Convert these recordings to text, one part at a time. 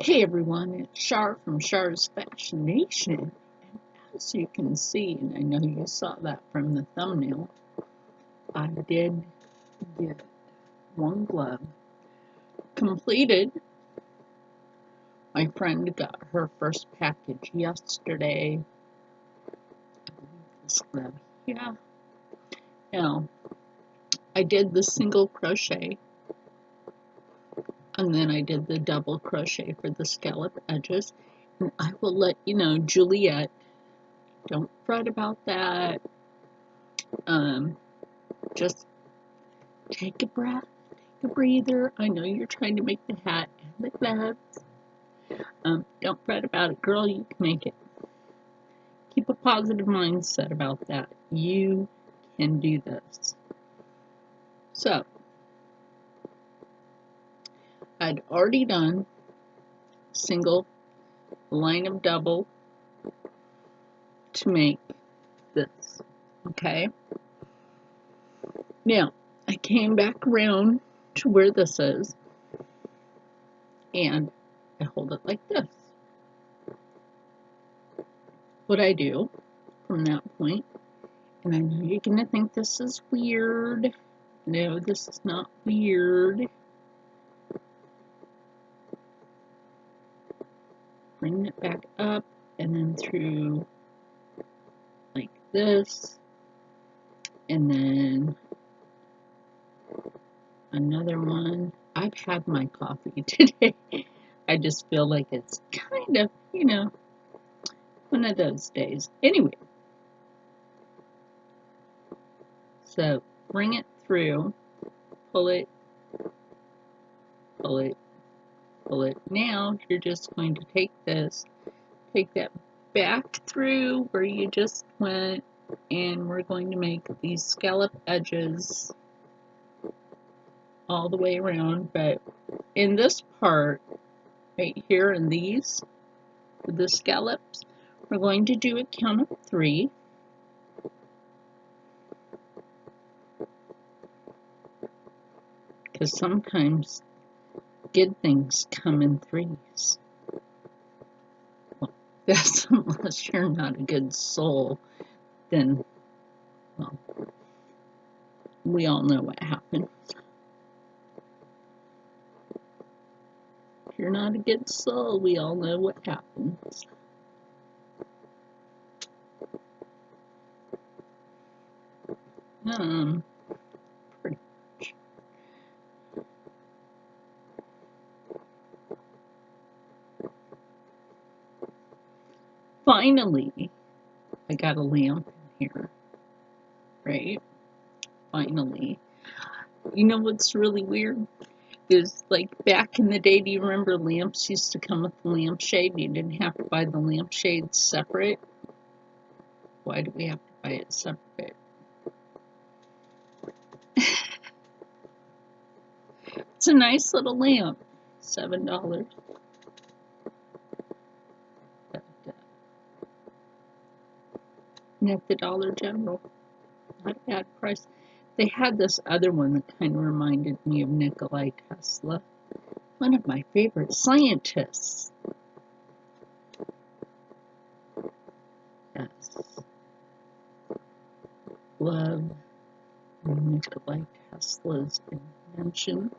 Hey everyone, it's Shar from Shar's Fashion Nation. And as you can see, and I know you saw that from the thumbnail, I did get one glove completed. My friend got her first package yesterday. This glove here. Now, I did the single crochet and then I did the double crochet for the scallop edges. And I will let you know, Juliet, don't fret about that. Just take a breath, take a breather. I know you're trying to make the hat and the gloves. Don't fret about it, girl. You can make it. Keep a positive mindset about that. You can do this. So, I'd already done single, line of double to make this. Okay? Now, I came back around to where this is and I hold it like this. What I do from that point, and I know you're gonna think this is weird. No, this is not weird. Bring it back up and then through like this, and then another one. I've had my coffee today. I just feel like it's kind of, one of those days. Anyway, so bring it through, pull it, pull it, pull it. Now you're just going to take this, take that back through where you just went, and we're going to make these scallop edges all the way around. But in this part right here, in these, the scallops, we're going to do a count of 3. Because sometimes good things come in 3s. Well, that's unless you're not a good soul, then, well, we all know what happens. If you're not a good soul, we all know what happens. Pretty much. Finally, I got a lamp in here, right? Finally. You know what's really weird? Is like back in the day, do you remember lamps used to come with the lampshade? You didn't have to buy the lampshade separate. Why do we have to buy it separate? It's a nice little lamp, $7. But, at the Dollar General, not a bad price. They had this other one that kind of reminded me of Nikola Tesla, one of my favorite scientists. Yes. Love Nikola Tesla's inventions.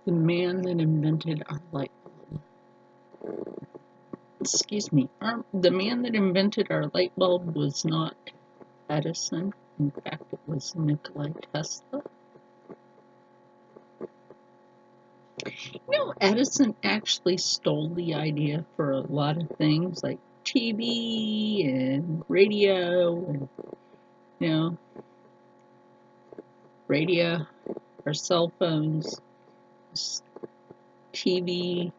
The man that invented our light bulb. Excuse me. The man that invented our light bulb was not Edison. In fact, it was Nikola Tesla. Edison actually stole the idea for a lot of things like TV and radio and, radio, our cell phones, TV.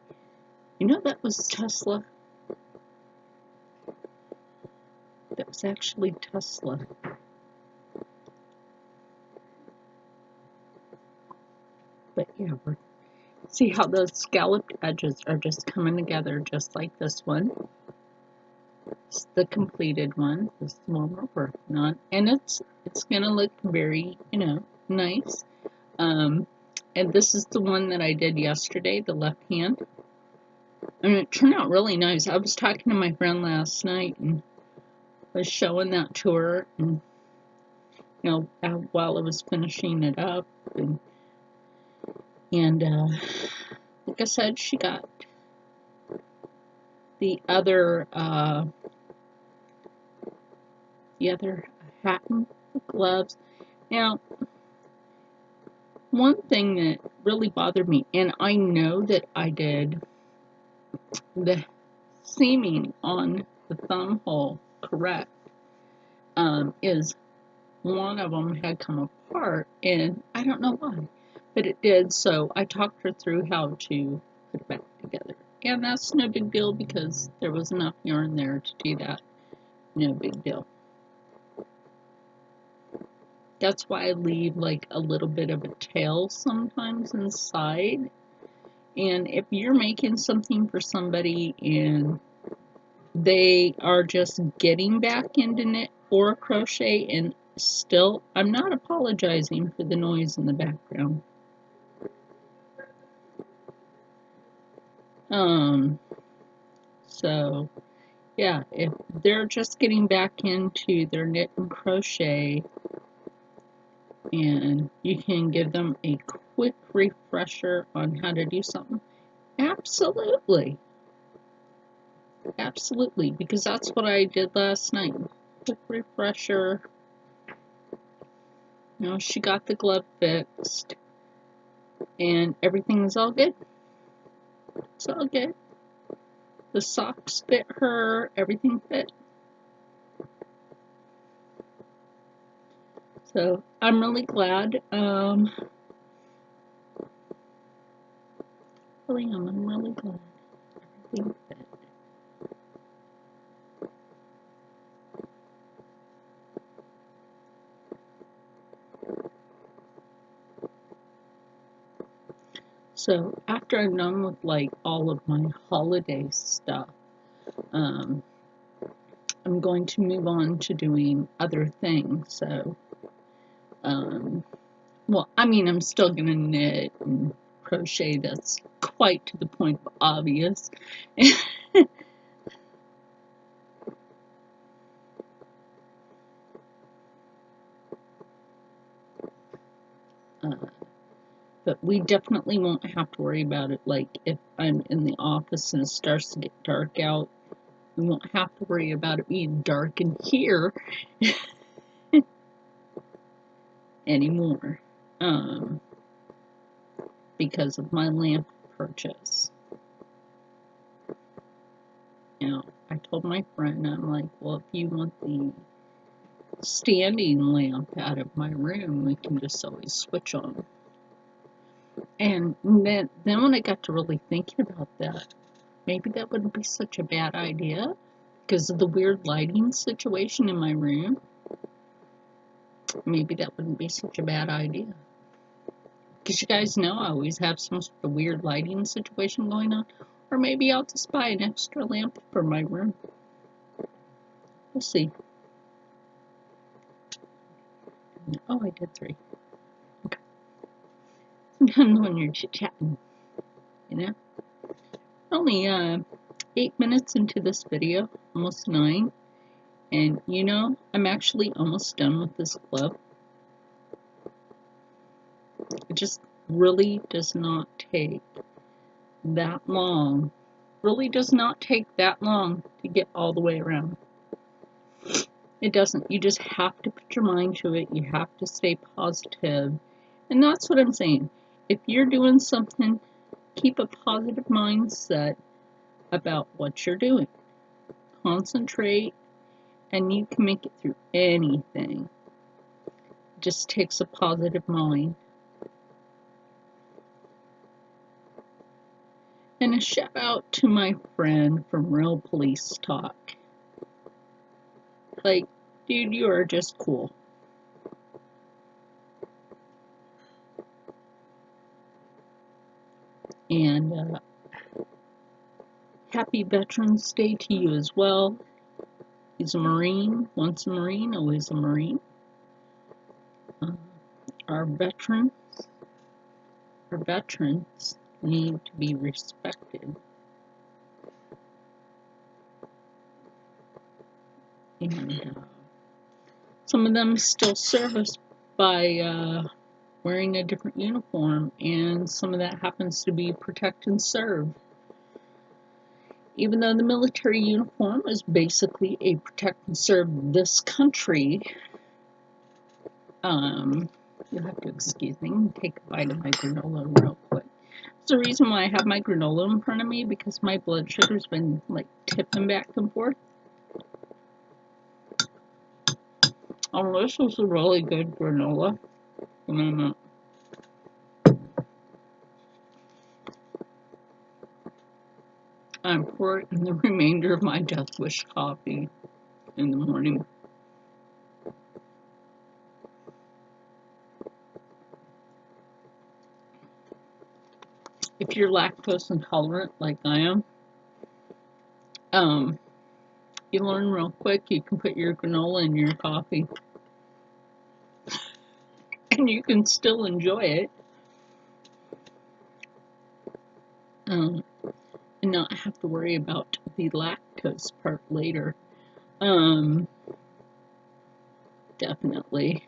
That was Tesla. That was actually Tesla. But yeah, see how those scalloped edges are just coming together just like this one. is the completed one. This is the one we're working on, and it's gonna look very, nice. And this is the one that I did yesterday, the left hand, and it turned out really nice. I was talking to my friend last night and was showing that to her, and while I was finishing it up, and like I said, she got the other hat and gloves. Now, one thing that really bothered me, and I know that I did the seaming on the thumb hole correct, is one of them had come apart, and I don't know why, but it did. So I talked her through how to put it back together, and that's no big deal because there was enough yarn there to do that. No big deal. That's why I leave like a little bit of a tail sometimes inside. And if you're making something for somebody and they are just getting back into knit or crochet, and still, I'm not apologizing for the noise in the background. So yeah, if they're just getting back into their knit and crochet, and you can give them a quick refresher on how to do something, absolutely. Absolutely, because that's what I did last night. Quick refresher. She got the glove fixed, and everything is all good. It's all good. The socks fit her, everything fit. So I'm really glad. I'm really glad everything fit. So after I'm done with like all of my holiday stuff, I'm going to move on to doing other things. So, well, I mean, I'm still gonna knit and crochet. That's quite to the point of obvious. But we definitely won't have to worry about it. Like if I'm in the office and it starts to get dark out, we won't have to worry about it being dark in here anymore, because of my lamp purchase. I told my friend, I'm like, well, if you want the standing lamp out of my room, we can just always switch on. And then when I got to really thinking about that, maybe that wouldn't be such a bad idea because of the weird lighting situation in my room. Maybe that wouldn't be such a bad idea. Because you guys know I always have some sort of weird lighting situation going on. Or maybe I'll just buy an extra lamp for my room. We'll see. Oh, I did 3. Okay. Sometimes when you're chit-chatting, Only 8 minutes into this video, almost 9. And I'm actually almost done with this glove. It just really does not take that long. Really does not take that long to get all the way around. It doesn't. You just have to put your mind to it. You have to stay positive. And that's what I'm saying. If you're doing something, keep a positive mindset about what you're doing. Concentrate, and you can make it through anything. It just takes a positive mind. And a shout out to my friend from Real Police Talk. Like, dude, you are just cool. And happy Veterans Day to you as well. He's a Marine, once a Marine, always a Marine. Our veterans need to be respected. And some of them still serve us by wearing a different uniform, and some of that happens to be protect and serve. Even though the military uniform is basically a protect and serve this country, you'll have to excuse me and take a bite of my granola real quick. It's the reason why I have my granola in front of me, because my blood sugar's been like tipping back and forth. Oh, this was a really good granola. I'm pour it in the remainder of my Death Wish coffee in the morning. If you're lactose intolerant like I am, you learn real quick. You can put your granola in your coffee, and you can still enjoy it, and not have to worry about the lactose part later. Definitely.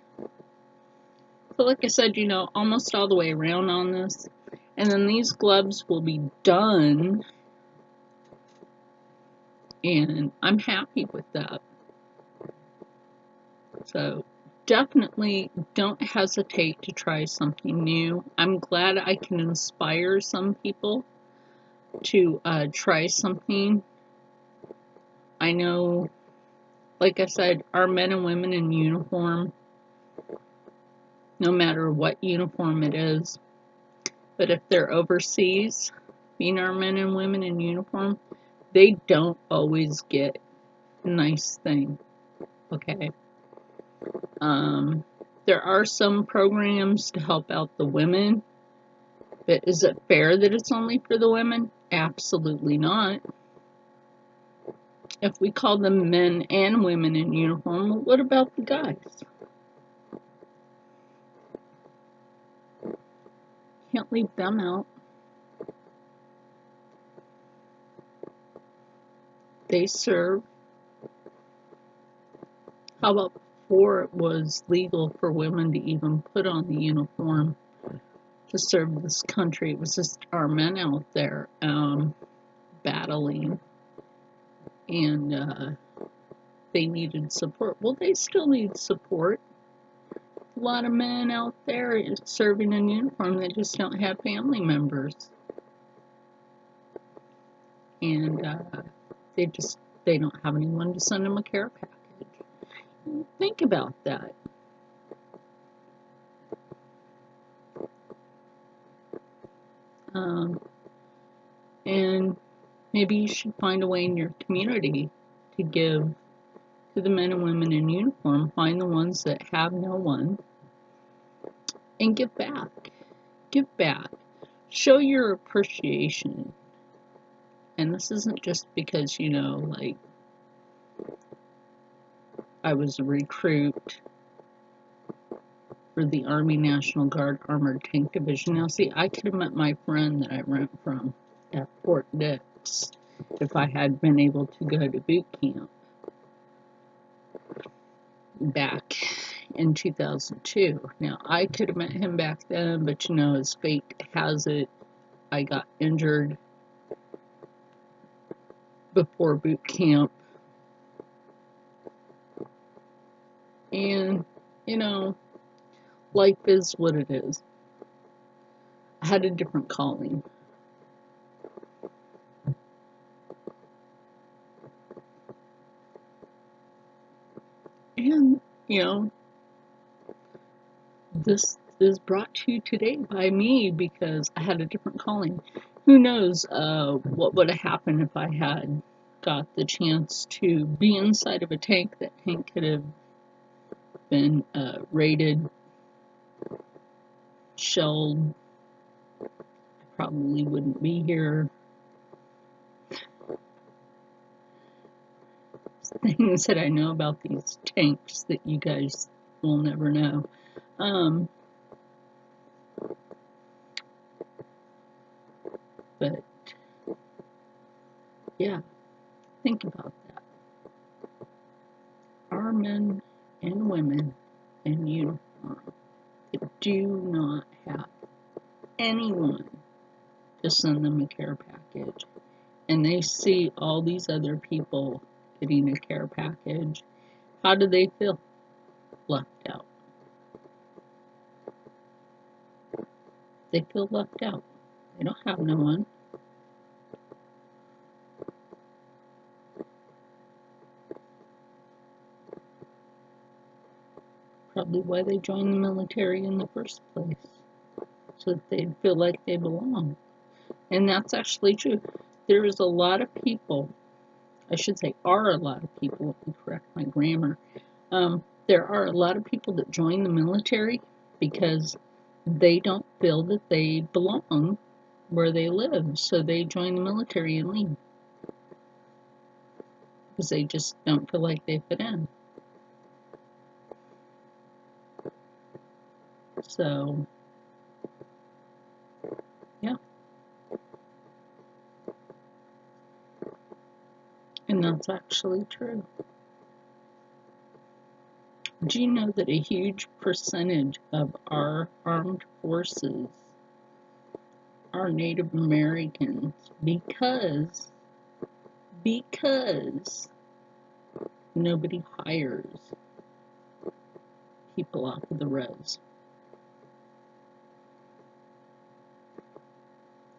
So like I said, almost all the way around on this. And then these gloves will be done. And I'm happy with that. So definitely don't hesitate to try something new. I'm glad I can inspire some people to try something. I know, like I said, our men and women in uniform, no matter what uniform it is, but if they're overseas, being our men and women in uniform, they don't always get a nice thing, okay? There are some programs to help out the women, but is it fair that it's only for the women? Absolutely not. If we call them men and women in uniform, well, what about the guys? Can't leave them out. They serve. How about before it was legal for women to even put on the uniform to serve this country? It was just our men out there battling, and they needed support. Well, they still need support. A lot of men out there serving in uniform that just don't have family members, and they don't have anyone to send them a care package. Think about that. And maybe you should find a way in your community to give to the men and women in uniform. Find the ones that have no one and give back. Give back. Show your appreciation. And this isn't just because, like, I was a recruit for the Army National Guard Armored Tank Division. Now, see, I could have met my friend that I rent from at Fort Dix if I had been able to go to boot camp back in 2002. Now, I could have met him back then, but as fate has it, I got injured before boot camp. And, life is what it is. I had a different calling. And, this is brought to you today by me because I had a different calling. Who knows what would have happened if I had got the chance to be inside of a tank. That tank could have been raided, shelled. I probably wouldn't be here. things that I know about these tanks that you guys will never know. But yeah, think about that. Our men and women in uniform that do not have anyone to send them a care package, and they see all these other people getting a care package, how do they feel? Left out. They feel left out. They don't have no one. Probably why they joined the military in the first place, so that they'd feel like they belong. And that's actually true. There is a lot of people, I should say are a lot of people, if you correct my grammar, there are a lot of people that join the military because they don't feel that they belong where they live, so they join the military and leave because they just don't feel like they fit in. So, yeah. And that's actually true. Do you know that a huge percentage of our armed forces are Native Americans because nobody hires people off of the res.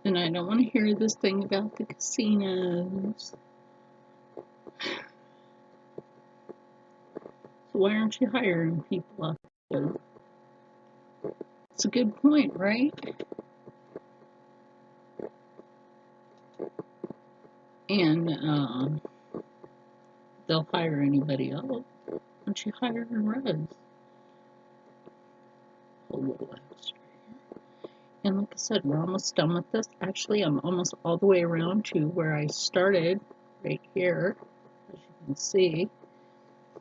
And I don't want to hear this thing about the casinos. So why aren't you hiring people off there? It's a good point, right? And they'll hire anybody else. Why don't you hire in res? A little extra. And like I said, we're almost done with this. Actually, I'm almost all the way around to where I started, right here, as you can see.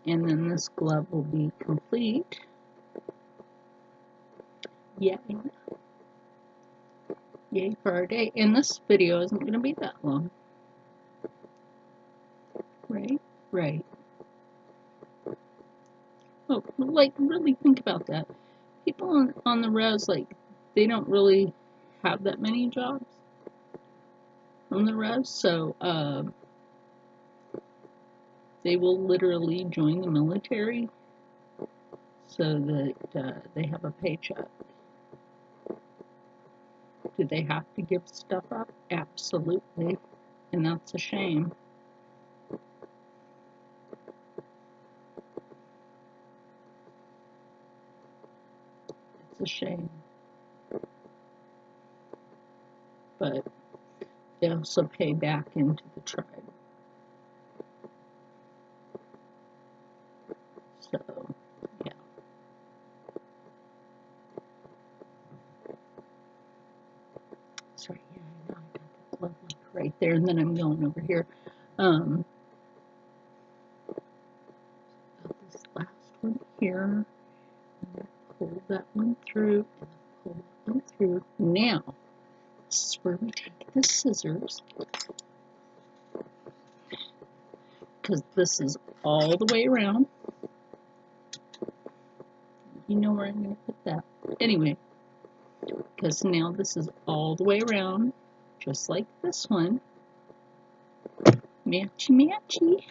And then this glove will be complete. Yay. Yay for our day. And this video isn't going to be that long. Right? Right. Oh, like, really think about that. People on the res, like, they don't really have that many jobs on the res, so they will literally join the military so that they have a paycheck. Do they have to give stuff up? Absolutely. And that's a shame. It's a shame. But they also pay back into the tribe. So, yeah. Sorry, yeah, I know I got that glove like right there, and then I'm going over here. Got this last one here. Pull that one through, and pull that one through. Now, this is where we take the scissors, because this is all the way around. You know where I'm going to put that. Anyway, because now this is all the way around, just like this one. Matchy matchy.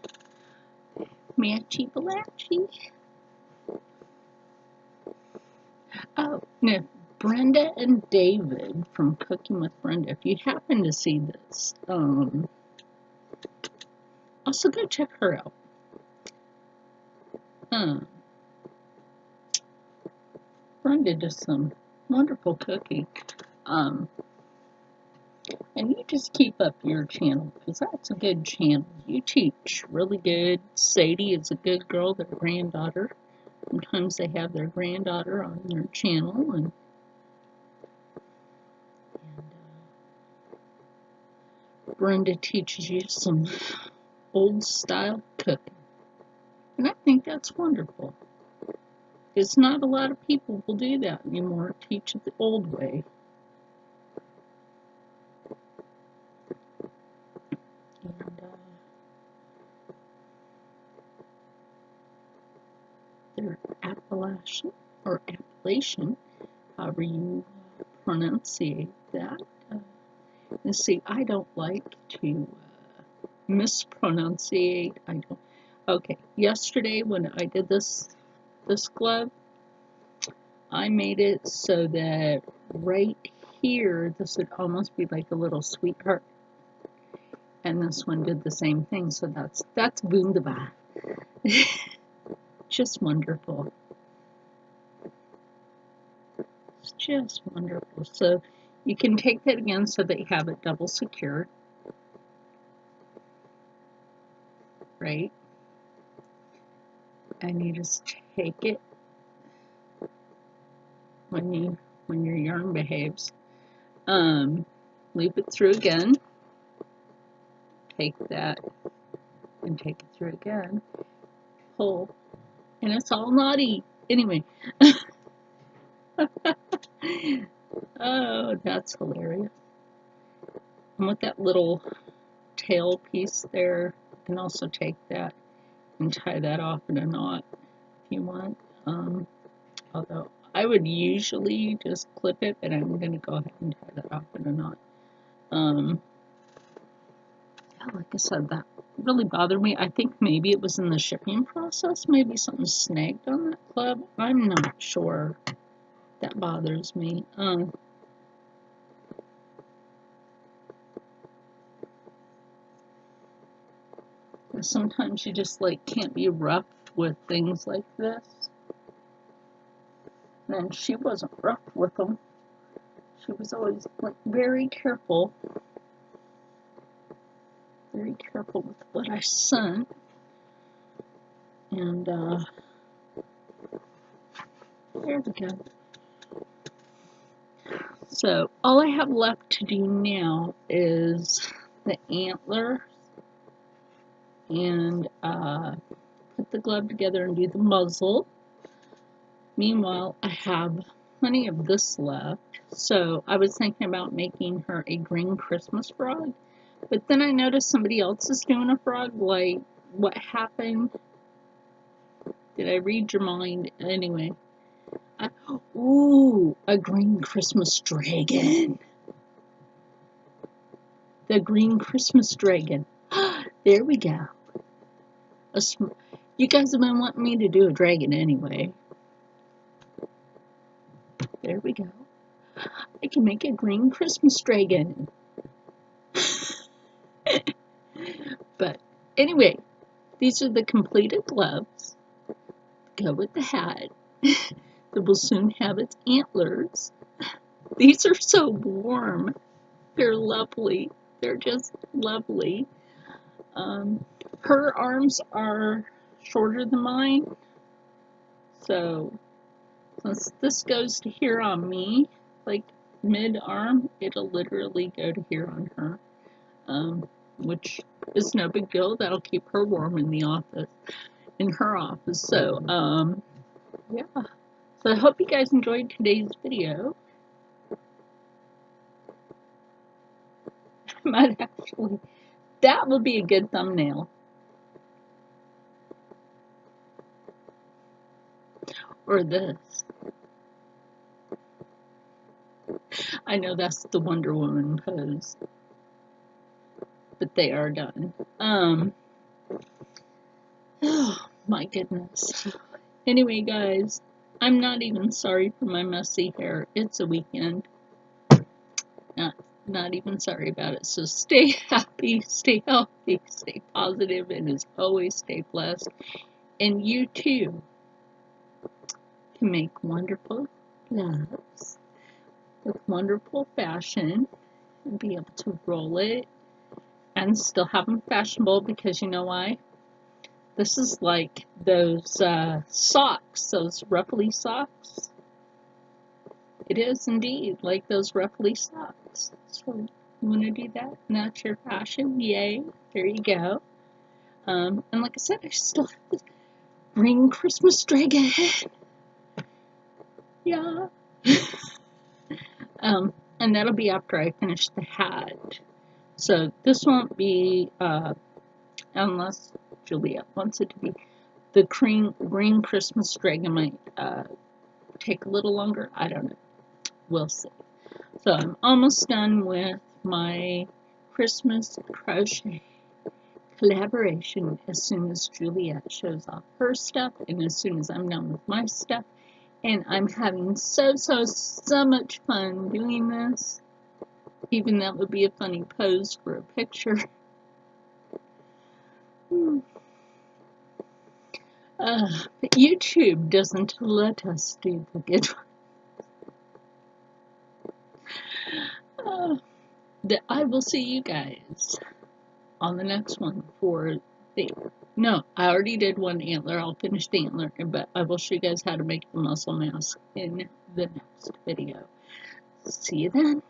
Matchy blatchy. Oh, now, Brenda and David from Cooking with Brenda, if you happen to see this, also go check her out. Brenda does some wonderful cooking. And you just keep up your channel, because that's a good channel. You teach really good. Sadie is a good girl, their granddaughter. Sometimes they have their granddaughter on their channel, and Brenda teaches you some old style cooking. And I think that's wonderful. Because not a lot of people will do that anymore, teach it the old way. And their Appalachian, however you pronunciate that. And see, I don't like to mispronunciate. I don't. Okay, yesterday when I did this glove, I made it so that right here, this would almost be like a little sweetheart. And this one did the same thing, so that's wunderbar. Just wonderful. It's just wonderful. So you can take that again so that you have it double secured. Right? And you just take it when your yarn behaves. Loop it through again. Take that and take it through again. Pull. And it's all knotty. Anyway. Oh, that's hilarious. And with that little tail piece there, you can also take that and tie that off in a knot if you want. Although I would usually just clip it, but I'm going to go ahead and tie that off in a knot. Like I said, that really bothered me. I think maybe it was in the shipping process. Maybe something snagged on that club. I'm not sure. That bothers me. Sometimes you just like can't be rough with things like this. And she wasn't rough with them. She was always like very careful with what I sent. And there we go. So all I have left to do now is the antler and put the glove together and do the muzzle. Meanwhile, I have plenty of this left. So I was thinking about making her a green Christmas frog. But then I noticed somebody else is doing a frog. Like, what happened? Did I read your mind? Anyway. Ooh, a green Christmas dragon. The green Christmas dragon. There we go. You guys have been wanting me to do a dragon anyway. There we go. I can make a green Christmas dragon. But anyway, these are the completed gloves. Go with the hat. That will soon have its antlers. These are so warm. They're lovely. They're just lovely. Her arms are shorter than mine. So since this goes to here on me, like mid-arm, it'll literally go to here on her. Which is no big deal. That'll keep her warm in the office, in her office. So, yeah. So I hope you guys enjoyed today's video. Might actually, that would be a good thumbnail. Or this. I know that's the Wonder Woman pose. But they are done. Oh my goodness. Anyway, guys, I'm not even sorry for my messy hair. It's a weekend. Not even sorry about it. So stay happy, stay healthy, stay positive, and as always, stay blessed. And you too can make wonderful gloves with wonderful fashion and be able to roll it and still have them fashionable, because you know why? This is like those socks, those ruffly socks. It is indeed like those ruffly socks. So you want to do that? And that's your fashion? Yay. There you go. And like I said, I still have this. green Christmas dragon. Yeah. And that'll be after I finish the hat. So this won't be, unless Juliet wants it to be. The green Christmas dragon might take a little longer. I don't know. We'll see. So I'm almost done with my Christmas crochet collaboration as soon as Juliet shows off her stuff and as soon as I'm done with my stuff. And I'm having so much fun doing this. Even that would be a funny pose for a picture. But YouTube doesn't let us do the good one. I will see you guys on the next one for the... No, I already did one antler. I'll finish the antler, but I will show you guys how to make the muscle mask in the next video. See you then.